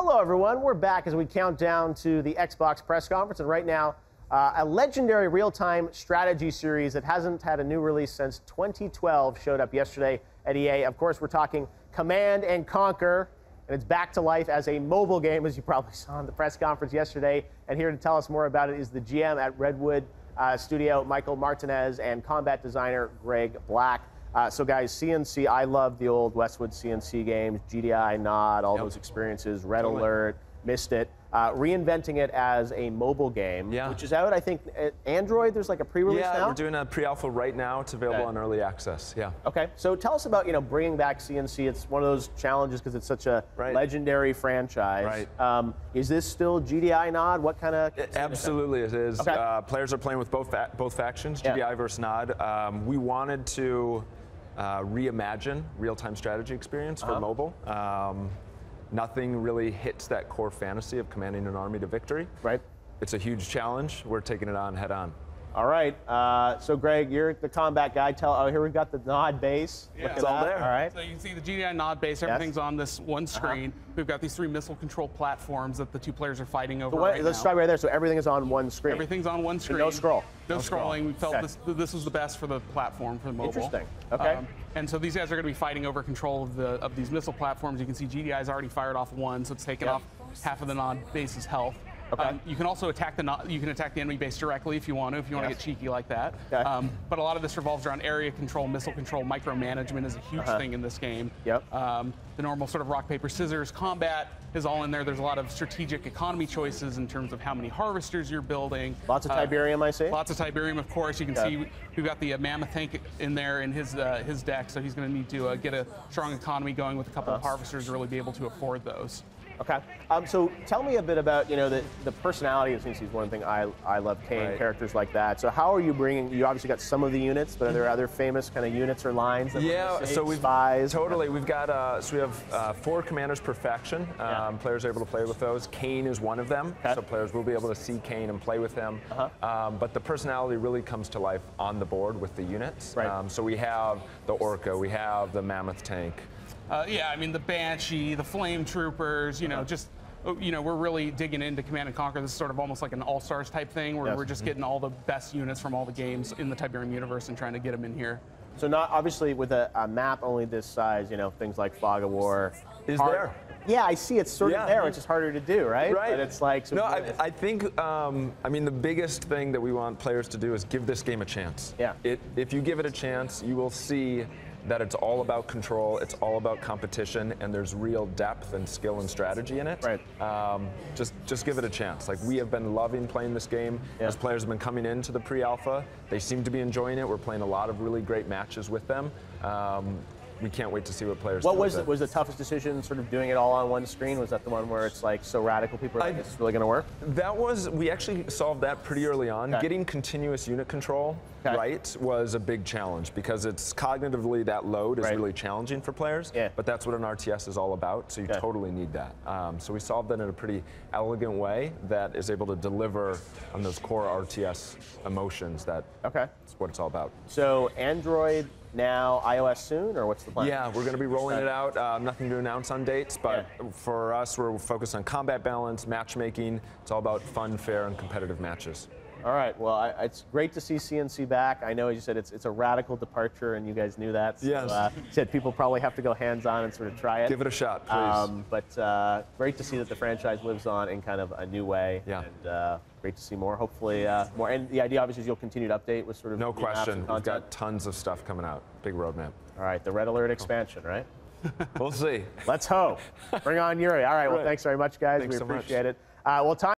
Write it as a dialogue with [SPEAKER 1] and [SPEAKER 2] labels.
[SPEAKER 1] Hello, everyone. We're back as we count down to the Xbox press conference. And right now, a legendary real-time strategy series that hasn't had a new release since 2012 showed up yesterday at EA. Of course, we're talking Command and Conquer, and it's back to life as a mobile game, as you probably saw in the press conference yesterday. And here to tell us more about it is the GM at Redwood Studio, Michael Martinez, and combat designer Greg Black. So guys, CNC, I love the old Westwood CNC games, GDI, Nod, all those experiences, Red Alert, missed it. Reinventing it as a mobile game, which is out, I think, at Android. There's like a pre-release now?
[SPEAKER 2] Yeah, we're doing a pre-alpha right now. It's available on early access,
[SPEAKER 1] Okay, so tell us about, bringing back CNC. It's one of those challenges because it's such a legendary franchise. Is this still GDI Nod? What kind of...
[SPEAKER 2] Absolutely it is. Okay. Players are playing with both factions, GDI versus Nod. We wanted to reimagine real-time strategy experience for mobile. Nothing really hits that core fantasy of commanding an army to victory. It's a huge challenge. We're taking it on head on.
[SPEAKER 1] All right. So, Greg, you're the combat guy. Here we've got the Nod base.
[SPEAKER 2] It's all there.
[SPEAKER 1] All right.
[SPEAKER 3] So you can see the GDI Nod base. Everything's on this one screen. We've got these 3 missile control platforms that the 2 players are fighting over right
[SPEAKER 1] Let's
[SPEAKER 3] now.
[SPEAKER 1] start right there. So everything is on one screen.
[SPEAKER 3] Everything's on one screen.
[SPEAKER 1] So no scroll.
[SPEAKER 3] No scrolling. We felt this was the best for the platform, for the mobile.
[SPEAKER 1] Interesting. Okay.
[SPEAKER 3] And so these guys are going to be fighting over control of these missile platforms. You can see GDI's already fired off 1, so it's taken off half of the Nod base's health. You can also attack the enemy base directly if you want to get cheeky like that. But a lot of this revolves around area control, missile control, micromanagement is a huge thing in this game. The normal sort of rock, paper, scissors combat is all in there. There's a lot of strategic economy choices in terms of how many harvesters you're building.
[SPEAKER 1] Lots of Tiberium, I see.
[SPEAKER 3] Lots of Tiberium, of course. You can see we've got the Mammoth tank in there in his deck, so he's going to need to get a strong economy going with a couple of harvesters to really be able to afford those.
[SPEAKER 1] Okay. So tell me a bit about, the personality of CNC is one thing I love, Kane, characters like that. So how are you bringing, you obviously got some of the units, but are there other famous kind of units or lines? That
[SPEAKER 2] so we've
[SPEAKER 1] spies?
[SPEAKER 2] Totally. We've got, so we have 4 commanders per faction. Players are able to play with those. Kane is one of them, so players will be able to see Kane and play with him. But the personality really comes to life on the board with the units. So we have the Orca, we have the Mammoth tank.
[SPEAKER 3] I mean, the Banshee, the Flame Troopers, we're really digging into Command and Conquer. This is sort of almost like an all-stars type thing where we're just getting all the best units from all the games in the Tiberium universe and trying to get them in here.
[SPEAKER 1] So not obviously with a map only this size, things like Fog of War.
[SPEAKER 2] Is there?
[SPEAKER 1] Yeah, I see it's sort of there. It's just harder to do, right? But it's like... So
[SPEAKER 2] I think, I mean, the biggest thing that we want players to do is give this game a chance. If you give it a chance, you will see that it's all about control, it's all about competition, and there's real depth and skill and strategy in it. Just give it a chance. Like, we have been loving playing this game as players have been coming into the pre-alpha. They seem to be enjoying it. We're playing a lot of really great matches with them. We can't wait to see what players do.
[SPEAKER 1] What was the toughest decision, sort of doing it all on one screen? Was that the one where it's like so radical, people are like, it's really going to work?
[SPEAKER 2] That was, we actually solved that pretty early on. Getting continuous unit control right was a big challenge because it's cognitively that load is really challenging for players, but that's what an RTS is all about, so you totally need that. So we solved that in a pretty elegant way that is able to deliver on those core RTS emotions that that's what it's all about.
[SPEAKER 1] So Android now, iOS soon, or what's the plan?
[SPEAKER 2] Yeah, we're going to be rolling it out. Nothing to announce on dates, but for us, we're focused on combat balance, matchmaking. It's all about fun, fair, and competitive matches.
[SPEAKER 1] All right. Well, it's great to see CNC back. I know, as you said, it's a radical departure, and you guys knew that. So, you said people probably have to go hands-on and sort of try it.
[SPEAKER 2] Give it a shot, please.
[SPEAKER 1] But great to see that the franchise lives on in kind of a new way. And great to see more. Hopefully more. And the idea, obviously, is you'll continue to update with sort of
[SPEAKER 2] no question. We've got tons of stuff coming out. Big roadmap.
[SPEAKER 1] All right. The Red Alert expansion, right?
[SPEAKER 2] We'll see.
[SPEAKER 1] Let's hope. Bring on Yuri. All right. Well, thanks very much, guys. We appreciate it. Well, time.